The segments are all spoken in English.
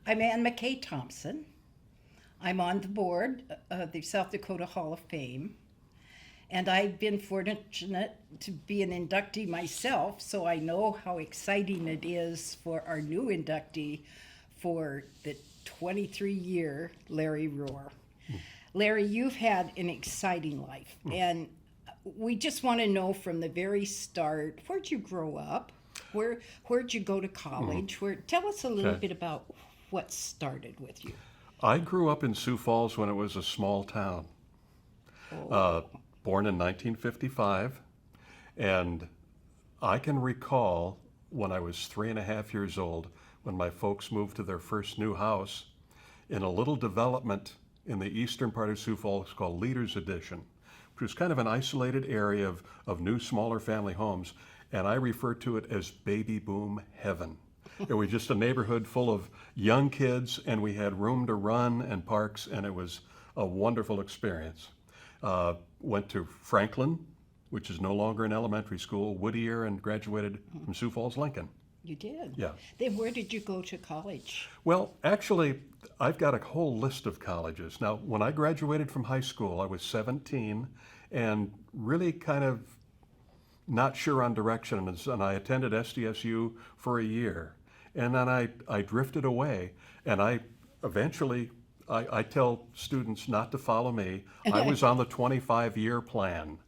I'm McKay Thompson. I'm on the board of the South Dakota Hall of Fame, and I've been fortunate to be an inductee myself, so I know how exciting it is for our new inductee for the 23-year Larry Rohrer. Larry, you've had an exciting life, and we just want to know from the very start, where'd you grow up? Where'd you go to college? Tell us a little bit about what started with you. I grew up in Sioux Falls when it was a small town. Born in 1955, and I can recall when I was 3.5 years old when my folks moved to their first new house in a little development in the eastern part of Sioux Falls called Leaders Addition, which was kind of an isolated area of new, smaller family homes, and I refer to it as baby boom heaven. It was just a neighborhood full of young kids, and we had room to run and parks, and it was a wonderful experience. Went to Franklin, which is no longer an elementary school, Whittier, and graduated from Sioux Falls, Lincoln. You did? Yeah. Then where did you go to college? Well, actually, I've got a whole list of colleges. Now, when I graduated from high school, I was 17 and really kind of not sure on direction, and I attended SDSU for a year. And then I drifted away, and I tell students not to follow me. I was on the 25-year plan,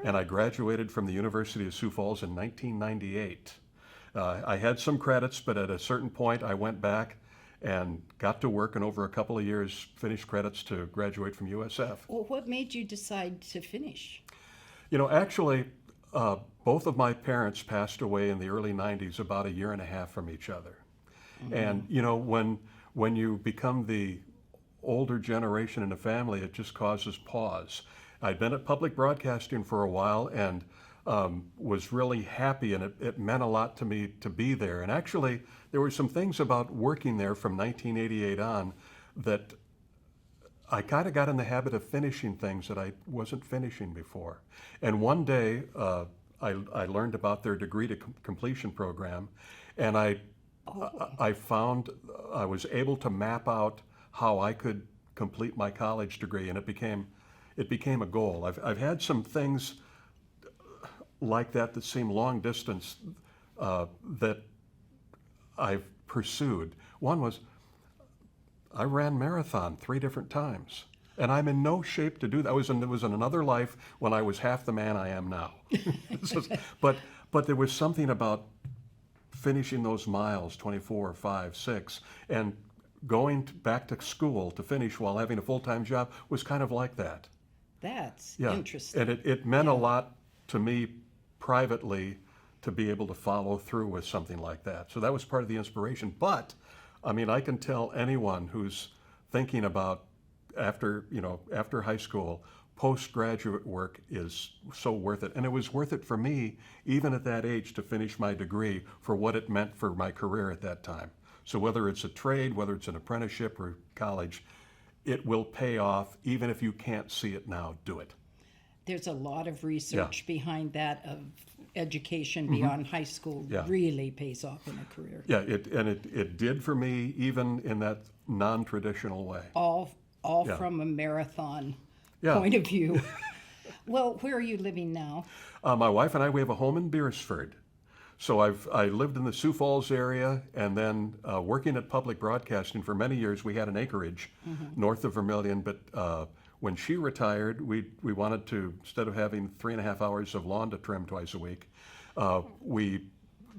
and I graduated from the University of Sioux Falls in 1998. I had some credits, but at a certain point I went back and got to work, and over a couple of years finished credits to graduate from USF. Well, what made you decide to finish? Actually, both of my parents passed away in the early 90s, about a year and a half from each other. And, when you become the older generation in a family, it just causes pause. I'd been at public broadcasting for a while and was really happy, and it meant a lot to me to be there. And actually, there were some things about working there from 1988 on that I kind of got in the habit of finishing things that I wasn't finishing before. And one day, I learned about their degree to completion program, and I found I was able to map out how I could complete my college degree, and it became a goal. I've had some things like that seem long distance that I've pursued. One was I ran marathon 3 different times, and I'm in no shape to do that. It was in another life when I was half the man I am now. But there was something about finishing those miles, 24, 5, 6, and going back to school to finish while having a full-time job was kind of like that. That's interesting. And it meant a lot to me privately to be able to follow through with something like that. So that was part of the inspiration. But, I can tell anyone who's thinking about after high school, postgraduate work is so worth it. And it was worth it for me, even at that age, to finish my degree for what it meant for my career at that time. So whether it's a trade, whether it's an apprenticeship or college, it will pay off. Even if you can't see it now, do it. There's a lot of research behind that of education beyond high school really pays off in a career. Yeah, it did for me, even in that non-traditional way. All from a marathon point of view. Well, where are you living now? My wife and we have a home in Beersford. So I lived in the Sioux Falls area, and then working at public broadcasting for many years, we had an acreage north of Vermilion. But when she retired, we wanted to, instead of having 3.5 hours of lawn to trim twice a week, we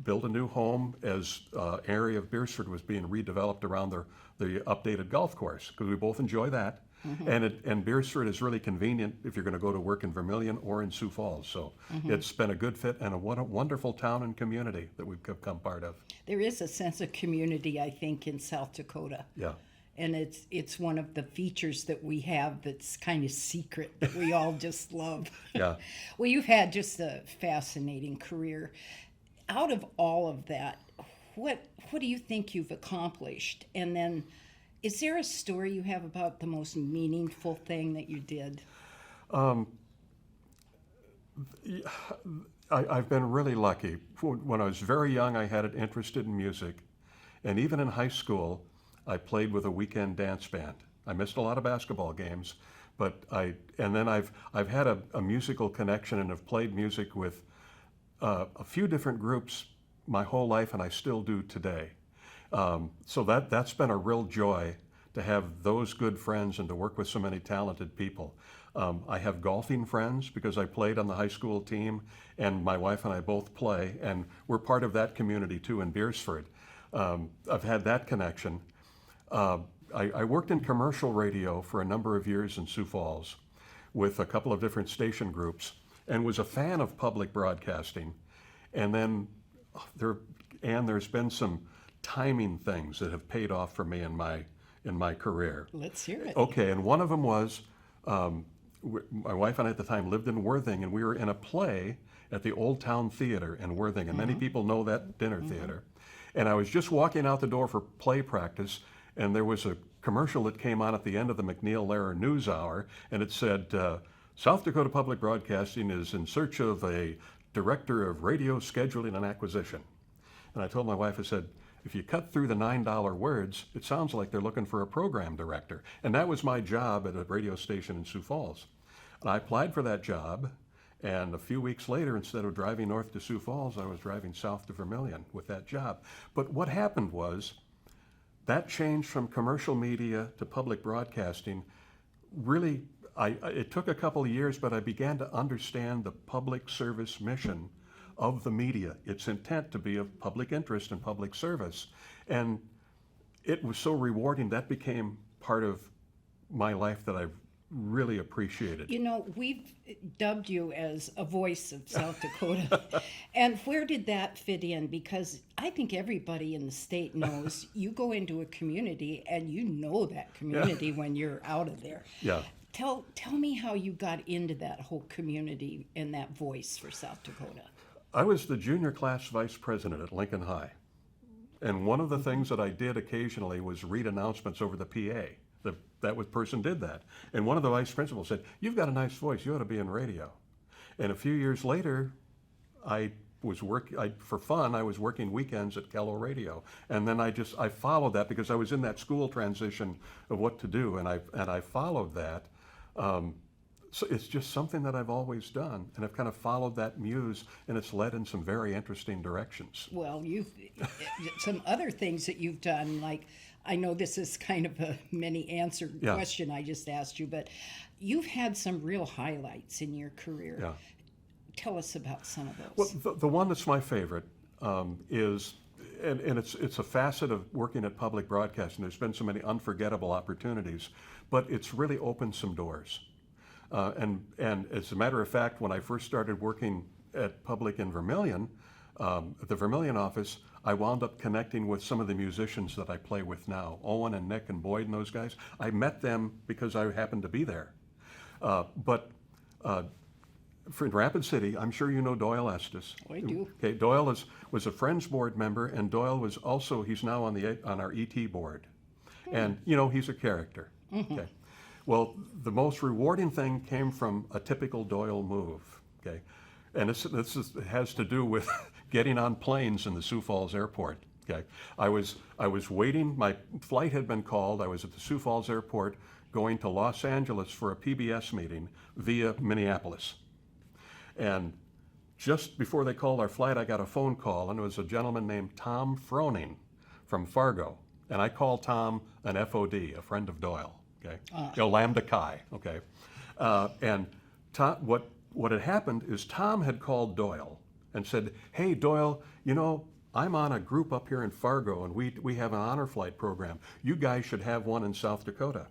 built a new home as area of Beersford was being redeveloped around the updated golf course, because we both enjoy that. And Beersford is really convenient if you're going to go to work in Vermilion or in Sioux Falls. So it's been a good fit, and what a wonderful town and community that we've become part of. There is a sense of community, I think, in South Dakota. Yeah. And it's one of the features that we have that's kind of secret that we all just love. Yeah. Well, you've had just a fascinating career. Out of all of that, what do you think you've accomplished? And then, is there a story you have about the most meaningful thing that you did? I've been really lucky. When I was very young, I had an interest in music. And even in high school, I played with a weekend dance band. I missed a lot of basketball games, and then I've had a musical connection and have played music with a few different groups my whole life, and I still do today. So that's been a real joy to have those good friends and to work with so many talented people. I have golfing friends because I played on the high school team, and my wife and I both play, and we're part of that community too in Beersford. I've had that connection. I worked in commercial radio for a number of years in Sioux Falls with a couple of different station groups and was a fan of public broadcasting. And then there's been some timing things that have paid off for me in my career. Let's hear it. Okay, and one of them was my wife and I at the time lived in Worthing, and we were in a play at the Old Town Theater in Worthing, and many people know that dinner theater. And I was just walking out the door for play practice, and there was a commercial that came on at the end of the McNeil-Lehrer News Hour, and it said, South Dakota Public Broadcasting is in search of a director of radio scheduling and acquisition. And I told my wife, I said, if you cut through the $9 words, it sounds like they're looking for a program director. And that was my job at a radio station in Sioux Falls. And I applied for that job, and a few weeks later, instead of driving north to Sioux Falls, I was driving south to Vermilion with that job. But what happened was, that change from commercial media to public broadcasting really, it took a couple of years, but I began to understand the public service mission of the media, its intent to be of public interest and public service. And it was so rewarding, that became part of my life that I've really appreciated. You know, we've dubbed you as a voice of South Dakota. And where did that fit in? Because I think everybody in the state knows you go into a community and you know that community when you're out of there. Yeah. Tell me how you got into that whole community and that voice for South Dakota. I was the junior class vice president at Lincoln High. And one of the things that I did occasionally was read announcements over the PA. That person did that. And one of the vice principals said, you've got a nice voice, you ought to be in radio. And a few years later, for fun, I was working weekends at Kello Radio. And then I followed that because I was in that school transition of what to do, and I followed that. So it's just something that I've always done, and I've kind of followed that muse, and it's led in some very interesting directions. Well, some other things that you've done, like, I know this is kind of a many-answered question I just asked you, but you've had some real highlights in your career. Yeah. Tell us about some of those. Well, the one that's my favorite is, and it's a facet of working at public broadcasting. There's been so many unforgettable opportunities, but it's really opened some doors. And as a matter of fact, when I first started working at public in Vermilion, at the Vermilion office, I wound up connecting with some of the musicians that I play with now, Owen and Nick and Boyd and those guys. I met them because I happened to be there. But for Rapid City, I'm sure you know Doyle Estes. I do. Okay, Doyle was a Friends Board member, and Doyle was also, he's now on our ET board. And, he's a character. Okay. Well, the most rewarding thing came from a typical Doyle move, okay? And this has to do with getting on planes in the Sioux Falls airport, okay? I was waiting, my flight had been called, I was at the Sioux Falls airport going to Los Angeles for a PBS meeting via Minneapolis. And just before they called our flight, I got a phone call, and it was a gentleman named Tom Froning from Fargo. And I called Tom an FOD, a friend of Doyle. Okay, Lambda Chi. Okay, and Tom, what had happened is Tom had called Doyle and said, "Hey, Doyle, I'm on a group up here in Fargo, and we have an honor flight program. You guys should have one in South Dakota."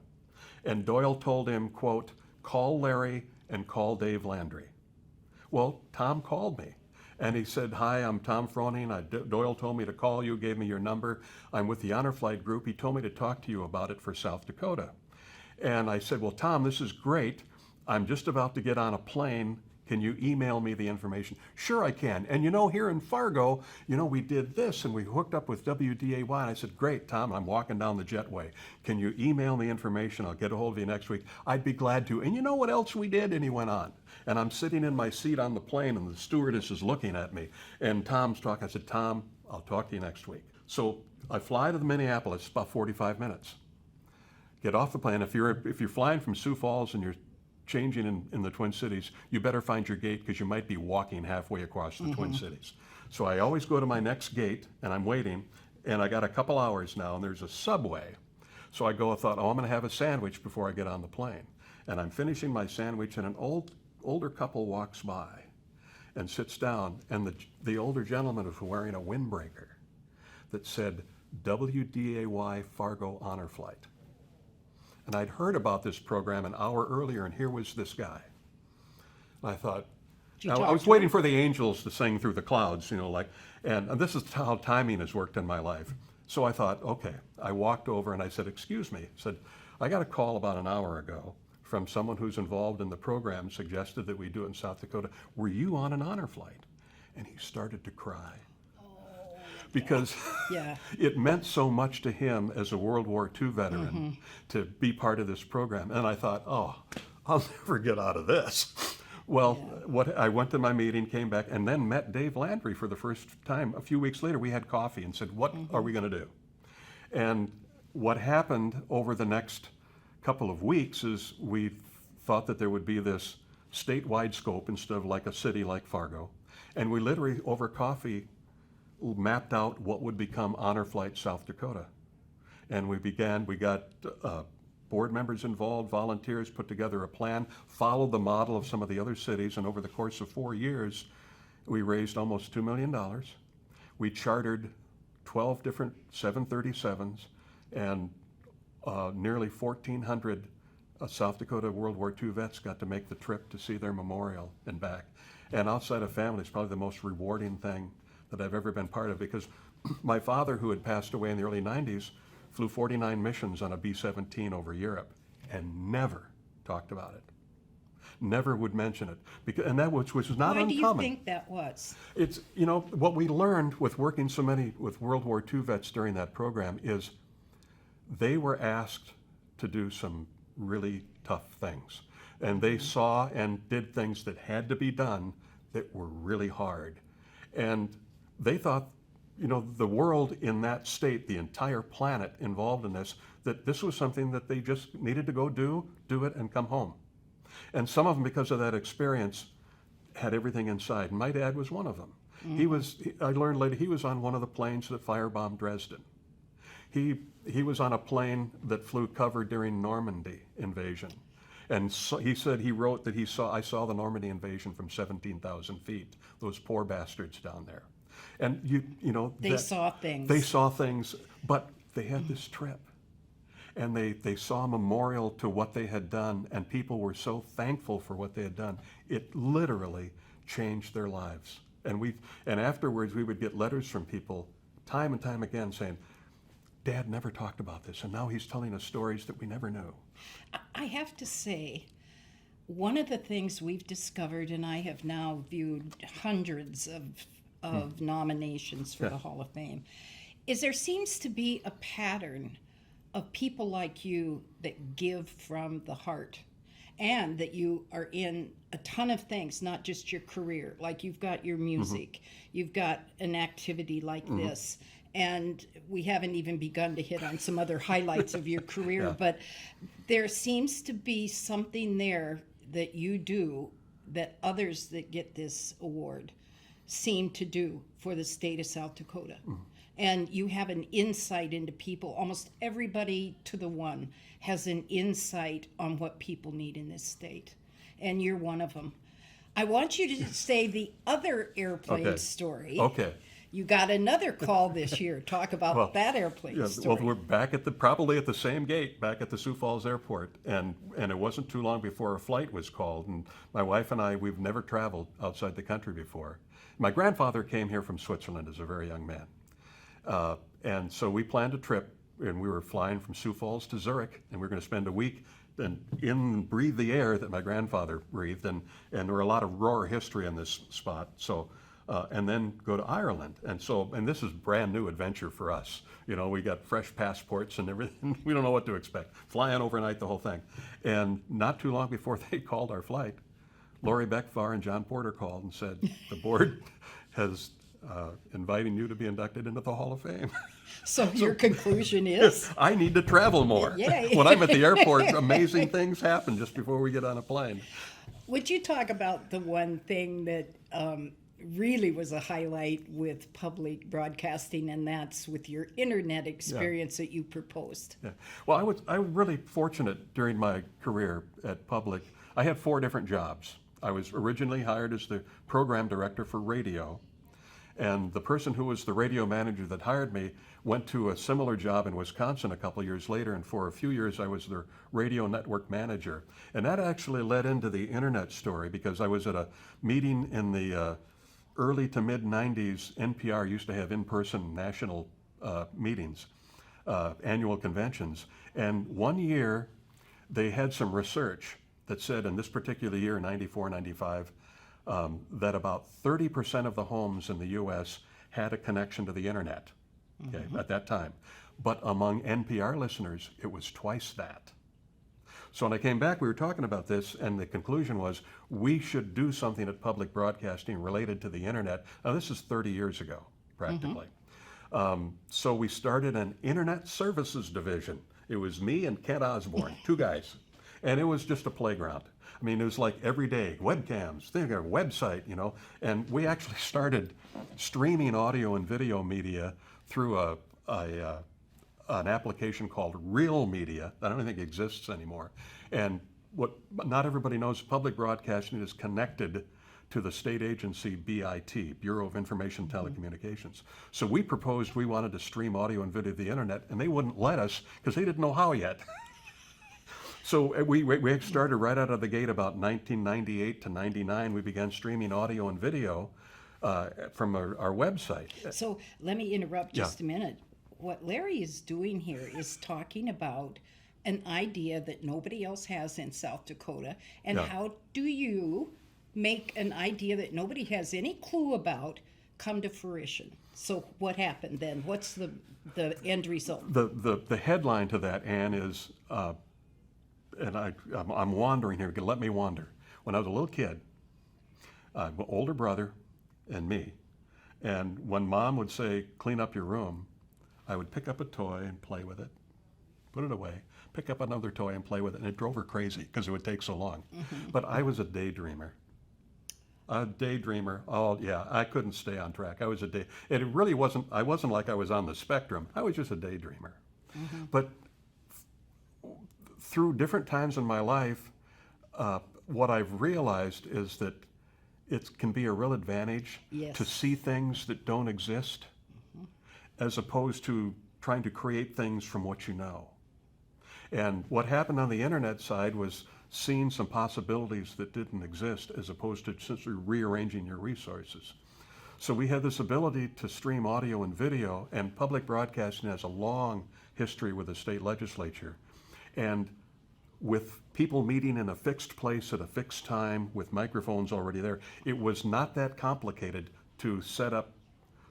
And Doyle told him, quote, "Call Larry and call Dave Landry." Well, Tom called me. And he said, "Hi, I'm Tom Froning. Doyle told me to call you, gave me your number. I'm with the honor flight group. He told me to talk to you about it for South Dakota." And I said, "Well, Tom, this is great. I'm just about to get on a plane. Can you email me the information?" "Sure, I can. And here in Fargo, we did this and we hooked up with WDAY." And I said, "Great, Tom, I'm walking down the jetway. Can you email me information? I'll get a hold of you next week." "I'd be glad to. And you know what else we did?" And he went on. And I'm sitting in my seat on the plane, and the stewardess is looking at me. And Tom's talking. I said, "Tom, I'll talk to you next week." So I fly to Minneapolis, about 45 minutes. Get off the plane. If you're flying from Sioux Falls and you're changing in the Twin Cities, you better find your gate because you might be walking halfway across the Twin Cities. So I always go to my next gate and I'm waiting, and I got a couple hours now and there's a Subway. So I thought, I'm going to have a sandwich before I get on the plane. And I'm finishing my sandwich and an older couple walks by and sits down, and the older gentleman was wearing a windbreaker that said WDAY Fargo Honor Flight. And I'd heard about this program an hour earlier, and here was this guy. And I thought, I was waiting for the angels to sing through the clouds, and this is how timing has worked in my life. So I thought, okay. I walked over and I said, excuse me. I said, I got a call about an hour ago from someone who's involved in the program, suggested that we do it in South Dakota. Were you on an honor flight? And he started to cry. Because it meant so much to him as a World War II veteran to be part of this program. And I thought, I'll never get out of this. Well, I went to my meeting, came back, and then met Dave Landry for the first time. A few weeks later, we had coffee and said, what are we going to do? And what happened over the next couple of weeks is we thought that there would be this statewide scope instead of like a city like Fargo. And we literally, over coffee, mapped out what would become Honor Flight South Dakota. And we got board members involved, volunteers, put together a plan, followed the model of some of the other cities, and over the course of 4 years, we raised almost $2 million. We chartered 12 different 737s, and nearly 1,400 South Dakota World War II vets got to make the trip to see their memorial and back. And outside of family, it's probably the most rewarding thing that I've ever been part of, because my father, who had passed away in the early 90s, flew 49 missions on a B-17 over Europe and never talked about it. Never would mention it, and that which was not uncommon. Why do you think that was? It's, what we learned with working so many with World War II vets during that program is they were asked to do some really tough things. And they saw and did things that had to be done that were really hard. And they thought, the world in that state, the entire planet involved in this, that this was something that they just needed to go do it, and come home. And some of them, because of that experience, had everything inside. My dad was one of them. I learned later, he was on one of the planes that firebombed Dresden. He was on a plane that flew cover during Normandy invasion. And so he wrote that I saw the Normandy invasion from 17,000 feet, those poor bastards down there. And they saw things. They saw things, but they had this trip. And they saw a memorial to what they had done, and people were so thankful for what they had done. It literally changed their lives. And afterwards we would get letters from people time and time again saying, Dad never talked about this, and now he's telling us stories that we never knew. I have to say, one of the things we've discovered, and I have now viewed hundreds of nominations for the Hall of Fame, is there seems to be a pattern of people like you that give from the heart, and that you are in a ton of things, not just your career. Like you've got your music, you've got an activity like this, and we haven't even begun to hit on some other highlights of your career, but there seems to be something there that you do that others that get this award seem to do for the state of South Dakota. And you have an insight into people. Almost everybody to the one has an insight on what people need in this state. And you're one of them. I want you to say the other airplane story. Okay. You got another call this year. Talk about that airplane story. Well, we're back probably at the same gate, back at the Sioux Falls Airport. And it wasn't too long before a flight was called. And my wife and I, we've never traveled outside the country before. My grandfather came here from Switzerland as a very young man. And so we planned a trip, and we were flying from Sioux Falls to Zurich, and we were going to spend a week and breathe the air that my grandfather breathed. And there were a lot of Rohrer history in this spot. So, and then go to Ireland. And this is brand new adventure for us. We got fresh passports and everything. We don't know what to expect. Flying overnight, the whole thing. And not too long before they called our flight, Lori Beckvar and John Porter called and said, the board has inviting you to be inducted into the Hall of Fame. So your conclusion is? I need to travel more. Yay. When I'm at the airport, amazing things happen just before we get on a plane. Would you talk about the one thing that really was a highlight with public broadcasting, and that's with your internet experience that you proposed? Yeah. Well, I was really fortunate during my career at public. I had 4 different jobs. I was originally hired as the program director for radio, and the person who was the radio manager that hired me went to a similar job in Wisconsin a couple of years later, and for a few years I was the radio network manager. And that actually led into the internet story, because I was at a meeting in the early to mid 90s. NPR used to have in-person national meetings, annual conventions, and one year they had some research that said in this particular year, 94, 95, that about 30% of the homes in the U.S. had a connection to the internet, okay, at that time. But among NPR listeners, it was twice that. So when I came back, we were talking about this, and the conclusion was we should do something at public broadcasting related to the internet. Now, this is 30 years ago, practically. So we started an internet services division. It was me and Kent Osborne, 2 guys. And it was just a playground. I mean, it was like every day, webcams, a website, you know. And we actually started streaming audio and video media through an application called Real Media that I don't think exists anymore. And what not everybody knows, public broadcasting is connected to the state agency BIT, Bureau of Information Telecommunications. So we proposed we wanted to stream audio and video to the internet, and they wouldn't let us because they didn't know how yet. So we started right out of the gate about 1998 to 99. We began streaming audio and video from our website. So let me interrupt just a minute. What Larry is doing here is talking about an idea that nobody else has in South Dakota, and how do you make an idea that nobody has any clue about come to fruition? So what happened then? What's the end result? The headline to that, Ann, is, and I'm wandering here, let me wander. When I was a little kid, my older brother and me, and when Mom would say, clean up your room, I would pick up a toy and play with it, put it away, pick up another toy and play with it, and it drove her crazy because it would take so long. But I was a daydreamer. Oh yeah, I couldn't stay on track. I was and it really wasn't, I wasn't like I was on the spectrum. I was just a daydreamer. But through different times in my life, what I've realized is that it can be a real advantage to see things that don't exist, as opposed to trying to create things from what you know. And what happened on the internet side was seeing some possibilities that didn't exist, as opposed to simply rearranging your resources. So we had this ability to stream audio and video, and public broadcasting has a long history with the state legislature. And with people meeting in a fixed place at a fixed time with microphones already there, it was not that complicated to set up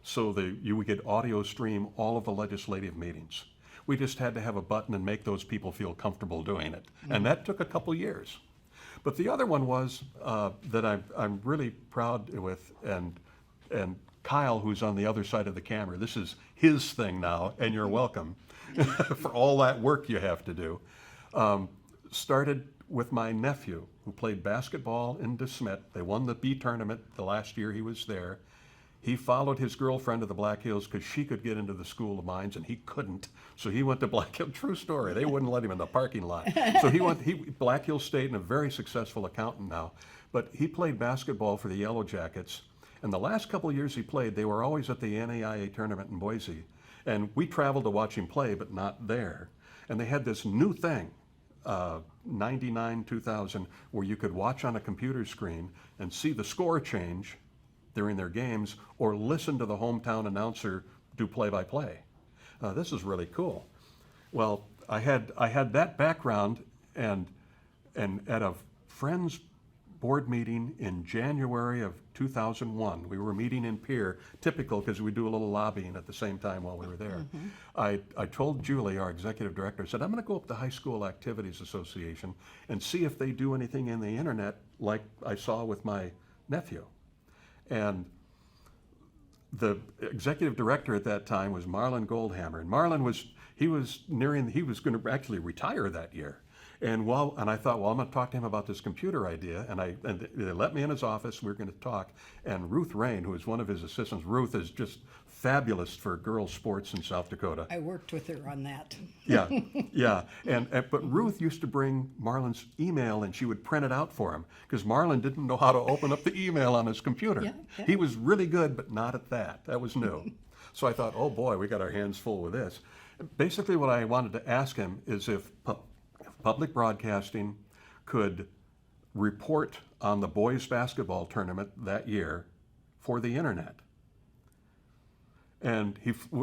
so that you would get audio stream all of the legislative meetings. We just had to have a button and make those people feel comfortable doing it. And that took a couple years. But the other one was that I'm really proud with, and Kyle, who's on the other side of the camera, this is his thing now, and you're welcome for all that work you have to do. Started with my nephew, who played basketball in DeSmet. They won the B tournament the last year he was there. He followed his girlfriend to the Black Hills because she could get into the School of Mines and he couldn't. So he went to Black Hills. True story. They wouldn't let him in the parking lot. So Black Hills State, and a very successful accountant now. But he played basketball for the Yellow Jackets. And the last couple of years he played, they were always at the NAIA tournament in Boise. And we traveled to watch him play, but not there. And they had this new thing, 99, 2000, where you could watch on a computer screen and see the score change during their games, or listen to the hometown announcer do play-by-play. This is really cool. Well, I had that background, and at a friend's board meeting in January of 2001, we were meeting in Pierre, typical because we do a little lobbying at the same time while we were there. I told Julie, our executive director, I said, I'm going to go up to High School Activities Association and see if they do anything in the internet like I saw with my nephew. And the executive director at that time was Marlon Goldhammer, and Marlon he was going to actually retire that year. And I thought, well, I'm going to talk to him about this computer idea. And they let me in his office. We were going to talk. And Ruth Rain, who is one of his assistants, Ruth is just fabulous for girls' sports in South Dakota. I worked with her on that. Yeah, yeah. But Ruth used to bring Marlon's email, and she would print it out for him because Marlon didn't know how to open up the email on his computer. Yeah. He was really good, but not at that. That was new. So I thought, oh boy, we got our hands full with this. Basically, what I wanted to ask him is if public broadcasting could report on the boys' basketball tournament that year for the internet. And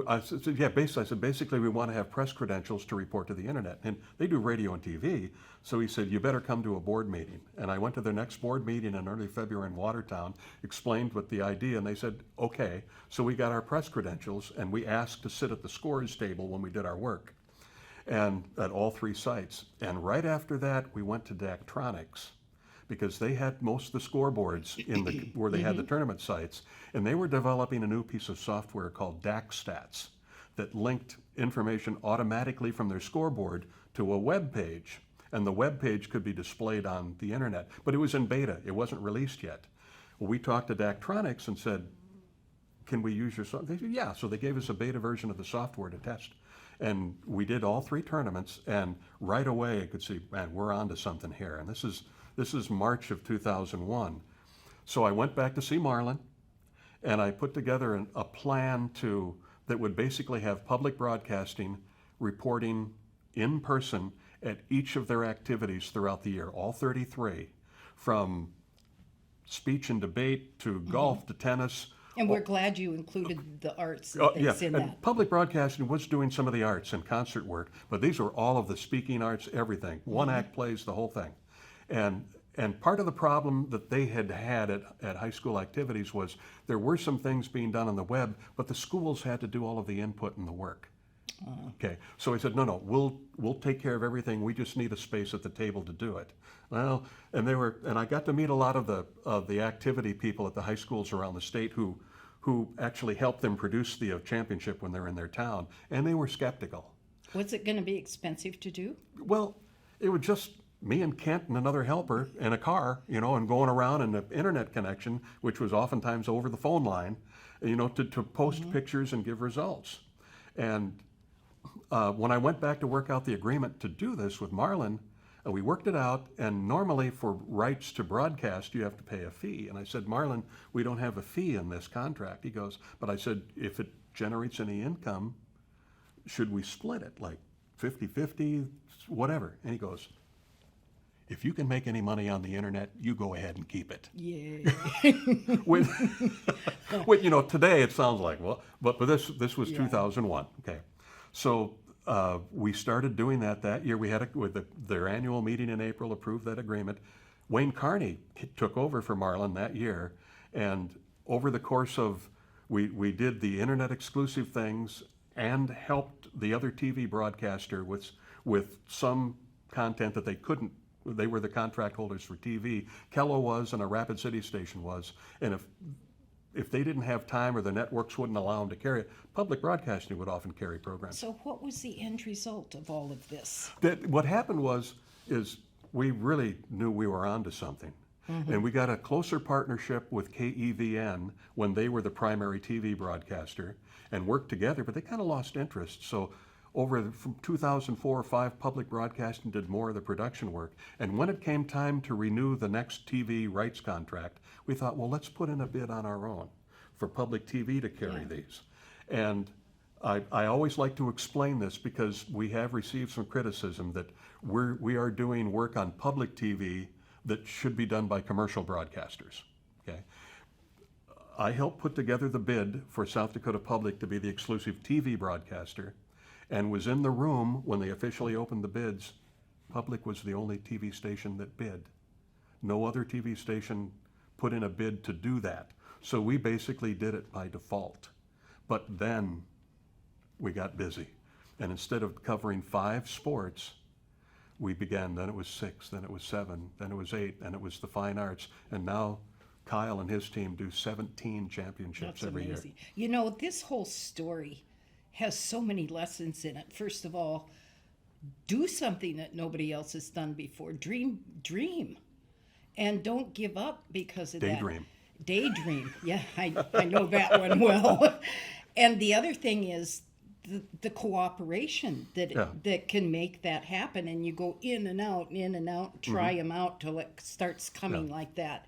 I said, yeah, basically we want to have press credentials to report to the internet. And they do radio and TV. So he said, you better come to a board meeting. And I went to their next board meeting in early February in Watertown, explained what the idea, and they said, okay. So we got our press credentials, and we asked to sit at the scores table when we did our work, and at all 3 sites. And right after that, we went to Daktronics, because they had most of the scoreboards where they had the tournament sites, and they were developing a new piece of software called DAC that linked information automatically from their scoreboard to a web page, and the web page could be displayed on the internet. But it was in beta; it wasn't released yet. Well, we talked to Daktronics and said, "Can we use your software?" They said, "Yeah." So they gave us a beta version of the software to test, and we did all 3 tournaments. And right away, I could see, man, we're onto something here. And this is March of 2001. So I went back to see Marlon, and I put together a plan that would basically have public broadcasting reporting in person at each of their activities throughout the year, all 33, from speech and debate to golf to tennis. And we're glad you included the arts Yeah, things in and that. public broadcasting was doing some of the arts and concert work, but these were all of the speaking arts, everything. One act plays, the whole thing. And part of the problem that they had at high school activities was there were some things being done on the web, but the schools had to do all of the input and the work. Okay, so I said, no, we'll take care of everything. We just need a space at the table to do it. Well, and I got to meet a lot of the activity people at the high schools around the state who actually helped them produce the championship when they're in their town, and they were skeptical. Was it going to be expensive to do? Well, it was just me and Kent and another helper in a car, and going around in the internet connection, which was oftentimes over the phone line, to post pictures and give results. And when I went back to work out the agreement to do this with Marlon, we worked it out, and normally for rights to broadcast, you have to pay a fee. And I said, Marlon, we don't have a fee in this contract. He goes, but I said, if it generates any income, should we split it, like 50-50, whatever? And he goes, if you can make any money on the internet, you go ahead and keep it. Yeah. Today it sounds like, well, but this was 2001. Okay, so we started doing that year. We had their annual meeting in April, approved that agreement. Wayne Carney took over for Marlon that year, and over the course of, we did the internet exclusive things and helped the other TV broadcaster with some content that they couldn't. They were the contract holders for TV. Kello was, and a Rapid City station was. And if they didn't have time or the networks wouldn't allow them to carry it, public broadcasting would often carry programs. So what was the end result of all of this? What happened is we really knew we were onto something. And we got a closer partnership with KEVN when they were the primary TV broadcaster and worked together, but they kind of lost interest. So from 2004 or 2005, public broadcasting did more of the production work. And when it came time to renew the next TV rights contract, we thought, well, let's put in a bid on our own for public TV to carry these. And I always like to explain this because we have received some criticism that we are doing work on public TV that should be done by commercial broadcasters. Okay. I helped put together the bid for South Dakota Public to be the exclusive TV broadcaster, and was in the room when they officially opened the bids. Public was the only TV station that bid. No other TV station put in a bid to do that. So we basically did it by default. But then we got busy. And instead of covering 5 sports, we began, then it was 6, then it was 7, then it was 8, then it was the fine arts. And now Kyle and his team do 17 championships That's every amazing. year. You know, this whole story has so many lessons in it. First of all, do something that nobody else has done before. Dream. And don't give up because of Daydream. that. Daydream. Yeah, I know that one well. And the other thing is the cooperation that can make that happen. And you go in and out, try them out till it starts coming like that.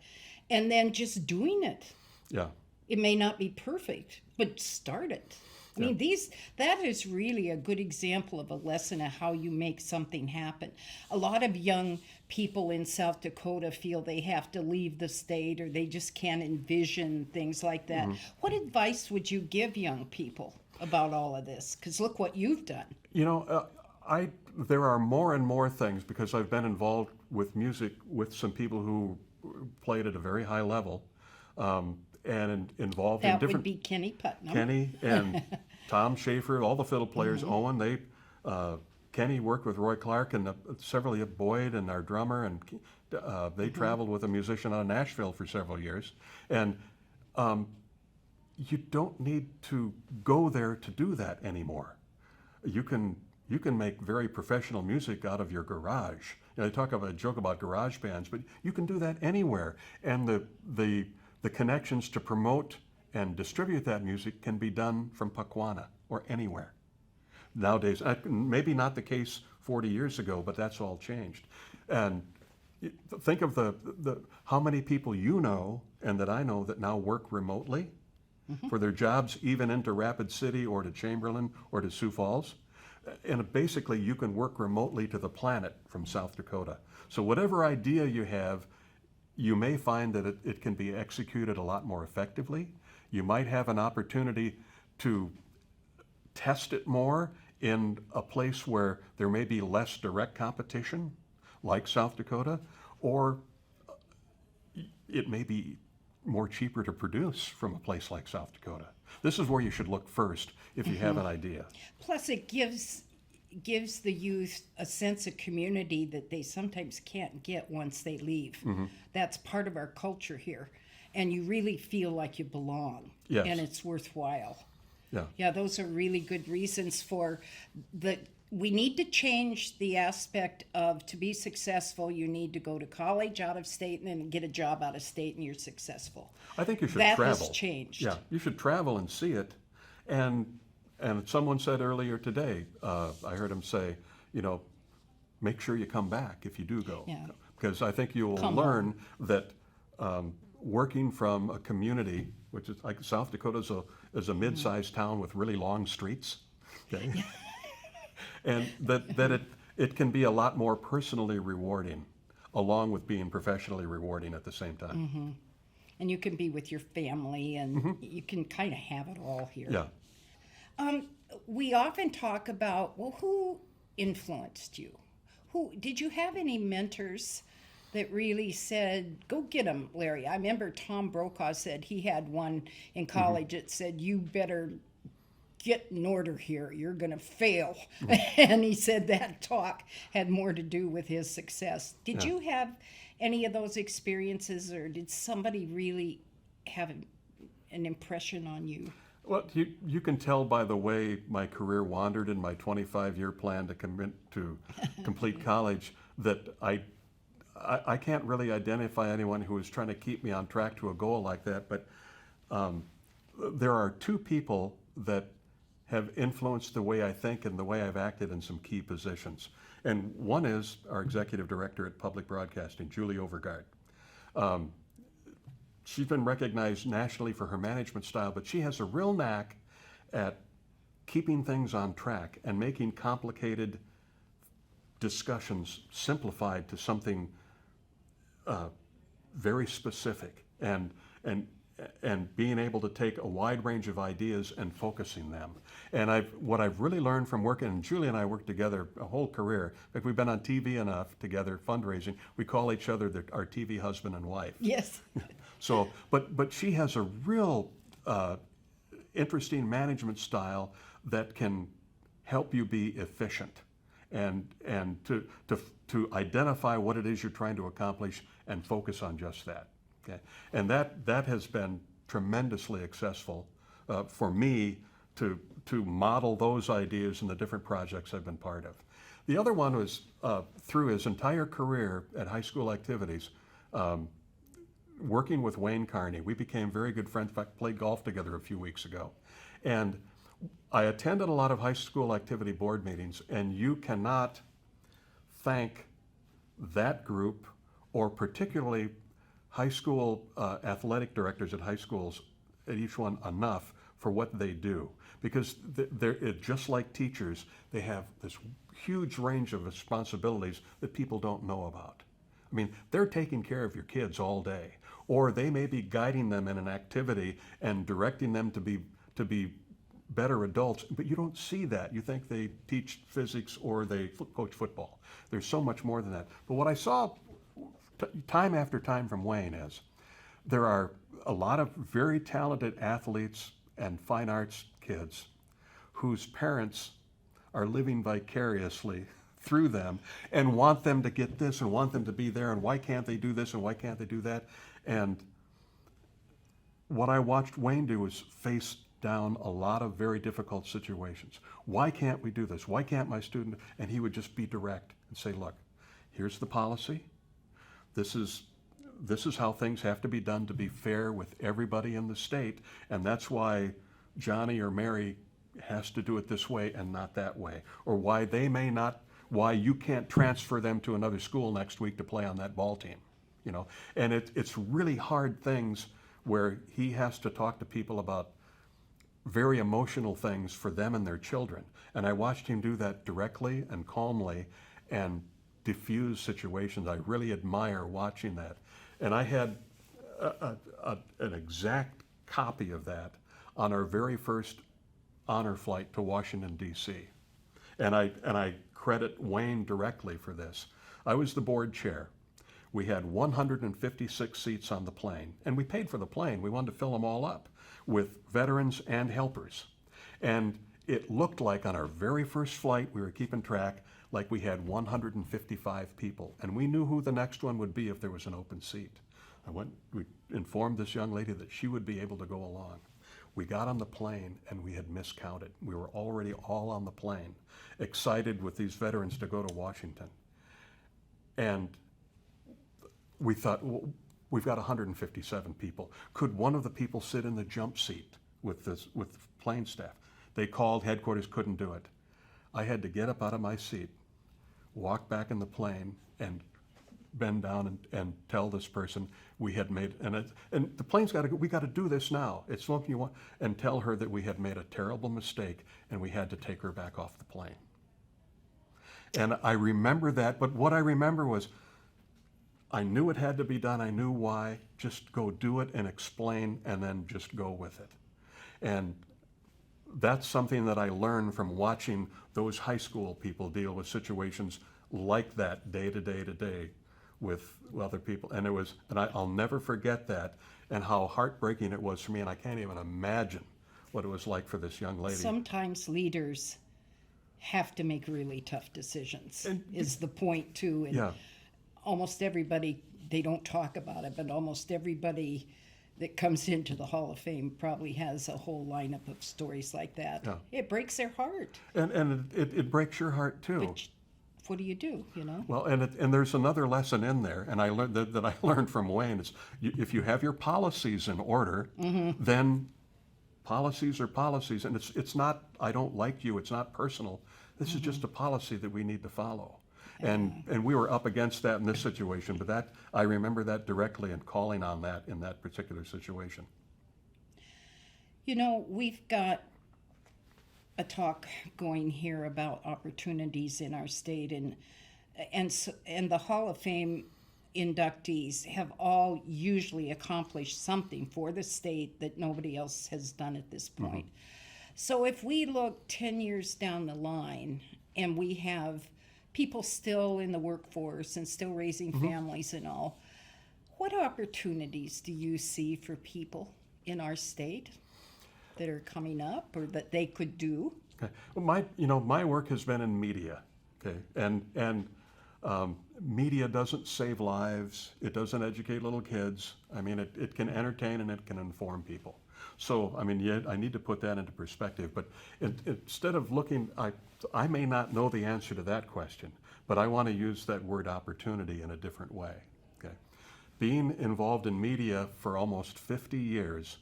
And then just doing it. Yeah. It may not be perfect, but start it. I mean, that is really a good example of a lesson of how you make something happen. A lot of young people in South Dakota feel they have to leave the state or they just can't envision things like that. What advice would you give young people about all of this? Because look what you've done. You know, there are more and more things, because I've been involved with music with some people who played at a very high level, and involved in That different. would be Kenny Putnam. Kenny and Tom Schaefer, all the fiddle players. Owen, Kenny worked with Roy Clark and several of Boyd and our drummer, and they traveled with a musician out of Nashville for several years. And you don't need to go there to do that anymore. You can make very professional music out of your garage. You know, they joke about garage bands, but you can do that anywhere. And the connections to promote and distribute that music can be done from Paquana or anywhere. Nowadays, maybe not the case 40 years ago, but that's all changed. And think of how many people you know and that I know that now work remotely for their jobs, even into Rapid City or to Chamberlain or to Sioux Falls. And basically, you can work remotely to the planet from South Dakota. So whatever idea you have, you may find that it can be executed a lot more effectively. You might have an opportunity to test it more in a place where there may be less direct competition, like South Dakota, or it may be more cheaper to produce from a place like South Dakota. This is where you should look first if you have an idea. Plus, it gives the youth a sense of community that they sometimes can't get once they leave. That's part of our culture here. And you really feel like you belong. Yes. And it's worthwhile. Yeah. Yeah, those are really good reasons for we need to change the aspect of, to be successful, you need to go to college out of state and then get a job out of state and you're successful. I think you should that travel. That has changed. Yeah, you should travel and see it. And someone said earlier today, I heard him say, make sure you come back if you do go. Yeah. Because I think you'll learn that working from a community, which is like South Dakota is a mid-sized town with really long streets, okay? And that it can be a lot more personally rewarding, along with being professionally rewarding at the same time. And you can be with your family and you can kind of have it all here. Yeah. We often talk about, well, who influenced you? Did you have any mentors that really said, go get them, Larry? I remember Tom Brokaw said he had one in college that said, you better get in order here, you're going to fail. And he said that talk had more to do with his success. Did you have any of those experiences, or did somebody really have an impression on you? Well, you can tell by the way my career wandered in my 25-year plan to commit to complete college that I can't really identify anyone who is trying to keep me on track to a goal like that, but there are two people that have influenced the way I think and the way I've acted in some key positions. And one is our executive director at Public Broadcasting, Julie Overgaard. She's been recognized nationally for her management style, but she has a real knack at keeping things on track and making complicated discussions simplified to something very specific, and being able to take a wide range of ideas and focusing them. And what I've really learned from working, and Julie and I worked together a whole career. In fact, we've been on TV enough together, fundraising. We call each other our TV husband and wife. Yes. So, but she has a real interesting management style that can help you be efficient and to identify what it is you're trying to accomplish and focus on just that. Okay, and that has been tremendously successful for me to model those ideas in the different projects I've been part of. The other one was through his entire career at high school activities, working with Wayne Carney. We became very good friends. In fact, played golf together a few weeks ago. And I attended a lot of high school activity board meetings, and you cannot thank that group, or particularly high school athletic directors at high schools, at each one, enough for what they do. Because they're just like teachers, they have this huge range of responsibilities that people don't know about. I mean, they're taking care of your kids all day, or they may be guiding them in an activity and directing them to be better adults, but you don't see that. You think they teach physics or they coach football. There's so much more than that. But what I saw time after time from Wayne is there are a lot of very talented athletes and fine arts kids whose parents are living vicariously through them and want them to get this and want them to be there, and why can't they do this and why can't they do that? And what I watched Wayne do was face down a lot of very difficult situations. Why can't we do this? Why can't my student? And he would just be direct and say, look, here's the policy. This is how things have to be done to be fair with everybody in the state, and that's why Johnny or Mary has to do it this way and not that way, or why you can't transfer them to another school next week to play on that ball team, you know. And it's really hard things where he has to talk to people about very emotional things for them and their children. And I watched him do that directly and calmly and diffuse situations. I really admire watching that. And I had an exact copy of that on our very first honor flight to Washington, D.C. And I credit Wayne directly for this. I was the board chair. We had 156 seats on the plane, and we paid for the plane. We wanted to fill them all up with veterans and helpers. And it looked like on our very first flight, we were keeping track, like we had 155 people. And we knew who the next one would be if there was an open seat. We informed this young lady that she would be able to go along. We got on the plane and we had miscounted. We were already all on the plane, excited with these veterans to go to Washington. And we thought, well, we've got 157 people. Could one of the people sit in the jump seat with plane staff? They called headquarters, couldn't do it. I had to get up out of my seat, walk back in the plane, and bend down and tell this person we had made, and the plane's got to go, we got to do this now. It's something you want, and tell her that we had made a terrible mistake and we had to take her back off the plane. And I remember that, but what I remember was I knew it had to be done. I knew why. Just go do it and explain, and then just go with it. And that's something that I learned from watching those high school people deal with situations like that day to day with other people. And I'll never forget that, and how heartbreaking it was for me, and I can't even imagine what it was like for this young lady. Sometimes leaders have to make really tough decisions, is the point too. And yeah. Almost everybody, they don't talk about it, but almost everybody that comes into the Hall of Fame probably has a whole lineup of stories like that. Yeah. It breaks their heart. And it breaks your heart too. But what do you do, you know? Well, and there's another lesson in there, and I learned that I learned from Wayne is if you have your policies in order, then policies are policies, and it's not I don't like you, it's not personal. This is just a policy that we need to follow. And we were up against that in this situation, but that I remember that directly and calling on that in that particular situation. You know, we've got a talk going here about opportunities in our state, and the Hall of Fame inductees have all usually accomplished something for the state that nobody else has done at this point. So if we look 10 years down the line and we have people still in the workforce and still raising families and all, what opportunities do you see for people in our state that are coming up or that they could do? Okay. Well, my work has been in media, okay, and media doesn't save lives. It doesn't educate little kids. I mean, it can entertain and it can inform people. So, I mean, yeah, I need to put that into perspective. But instead of looking, I may not know the answer to that question, but I want to use that word opportunity in a different way. Okay, being involved in media for almost 50 years,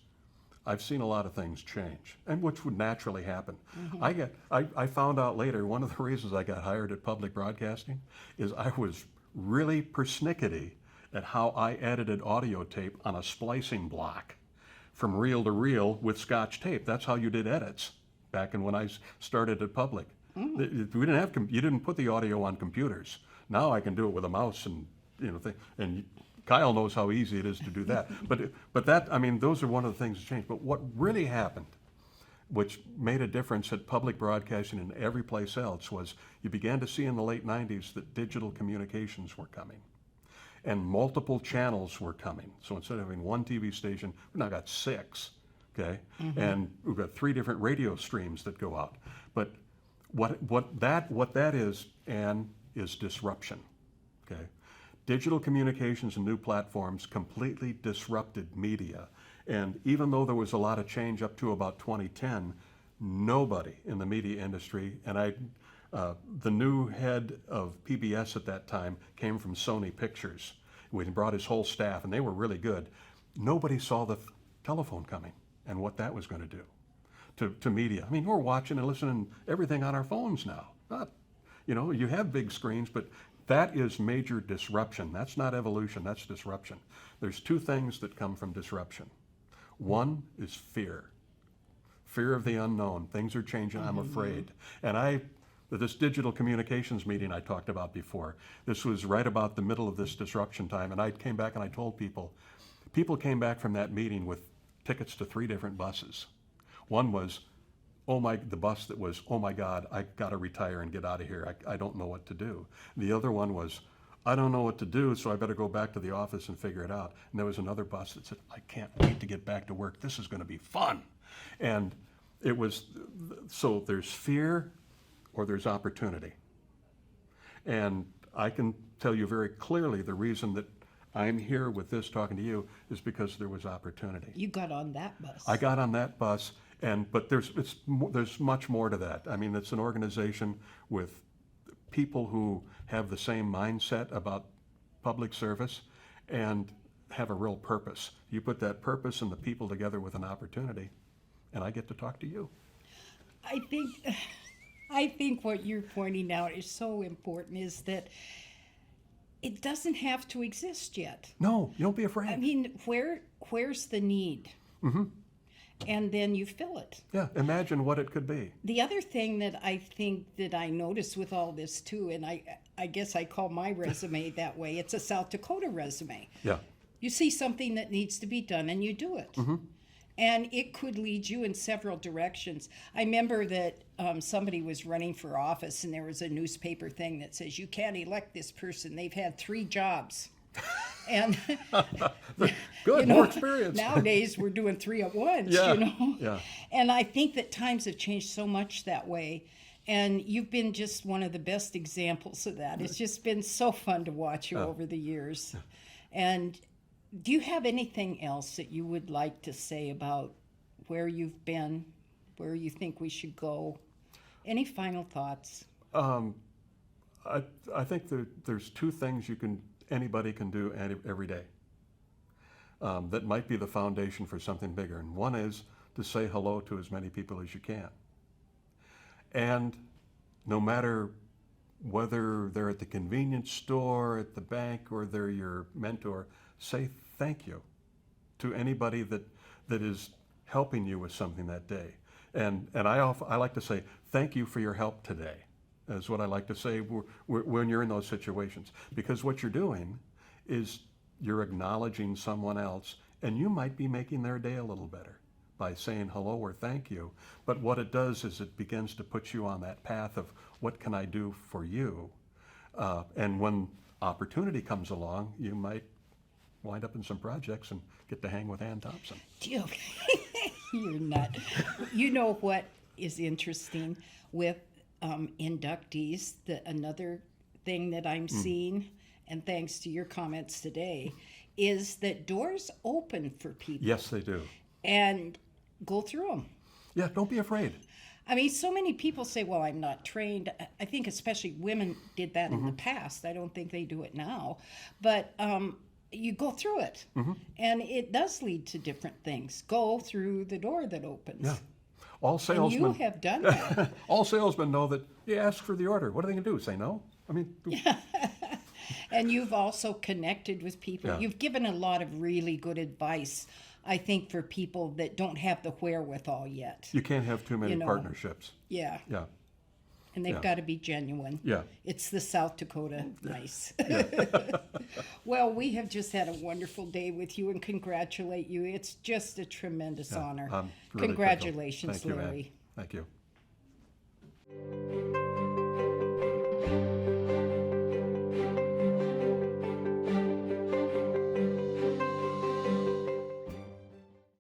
I've seen a lot of things change, and which would naturally happen. I found out later, one of the reasons I got hired at public broadcasting is I was really persnickety at how I edited audio tape on a splicing block from reel to reel with Scotch tape. That's how you did edits back in when I started at public. We didn't have you didn't put the audio on computers. Now I can do it with a mouse and and Kyle knows how easy it is to do that. but that, I mean, those are one of the things that changed. But what really happened, which made a difference at public broadcasting and every place else, was you began to see in the late 90s that digital communications were coming. And multiple channels were coming. So instead of having one TV station, we've now got 6, okay? And we've got 3 different radio streams that go out. But what that is, Ann, is disruption, okay? Digital communications and new platforms completely disrupted media. And even though there was a lot of change up to about 2010, nobody in the media industry, and the new head of PBS at that time came from Sony Pictures. We brought his whole staff, and they were really good. Nobody saw the telephone coming and what that was going to do to media. I mean, we're watching and listening everything on our phones now. Not, you have big screens, but that is major disruption. That's not evolution, that's disruption. There's 2 things that come from disruption. One is fear. Fear of the unknown. Things are changing, I'm afraid. And this digital communications meeting I talked about before, this was right about the middle of this disruption time, and I came back and I told people came back from that meeting with tickets to 3 different buses. One was, the bus that was, oh my God, I gotta retire and get out of here. I don't know what to do. The other one was, I don't know what to do, so I better go back to the office and figure it out. And there was another bus that said, I can't wait to get back to work. This is gonna be fun. And it was, so there's fear or there's opportunity. And I can tell you very clearly the reason that I'm here with this talking to you is because there was opportunity. You got on that bus. I got on that bus. But there's much more to that. I mean, it's an organization with people who have the same mindset about public service and have a real purpose. You put that purpose and the people together with an opportunity, and I get to talk to you. I think what you're pointing out is so important, is that it doesn't have to exist yet. No, you don't be afraid. I mean, where's the need? And then you fill it. Yeah, imagine what it could be. The other thing that I think that I noticed with all this too, and I guess I call my resume that way, it's a South Dakota resume. Yeah. You see something that needs to be done and you do it. And it could lead you in several directions. I remember that somebody was running for office and there was a newspaper thing that says, you can't elect this person. They've had 3 jobs. And good, more experience. Nowadays we're doing 3 at once, Yeah. And I think that times have changed so much that way. And you've been just one of the best examples of that. It's just been so fun to watch you over the years. And do you have anything else that you would like to say about where you've been, where you think we should go? Any final thoughts? I think there's 2 things anybody can do every day that might be the foundation for something bigger. And one is to say hello to as many people as you can. And no matter whether they're at the convenience store, at the bank, or they're your mentor, say thank you to anybody that is helping you with something that day. And I like to say, thank you for your help today. Is what I like to say when you're in those situations. Because what you're doing is you're acknowledging someone else, and you might be making their day a little better by saying hello or thank you. But what it does is it begins to put you on that path of what can I do for you? And when opportunity comes along, you might wind up in some projects and get to hang with Ann Thompson. You're not. You know what is interesting with inductees, another thing that I'm seeing, and thanks to your comments today, is that doors open for people. Yes, they do. And go through them. Yeah, don't be afraid. I mean, so many people say, well, I'm not trained. I think especially women did that in the past. I don't think they do it now. But you go through it, and it does lead to different things. Go through the door that opens. Yeah. All And salesmen, you have done that. all salesmen know that you ask for the order. What are they going to do? Say no? I mean, And you've also connected with people. Yeah. You've given a lot of really good advice, I think, for people that don't have the wherewithal yet. you can't have too many You know. partnerships. Yeah. Yeah. And they've Yeah. got to be genuine. Yeah. It's the South Dakota nice. Well, we have just had a wonderful day with you and congratulate you. It's just a tremendous honor. I'm really tickled. Congratulations, Thank you, Ann. Larry. Thank you.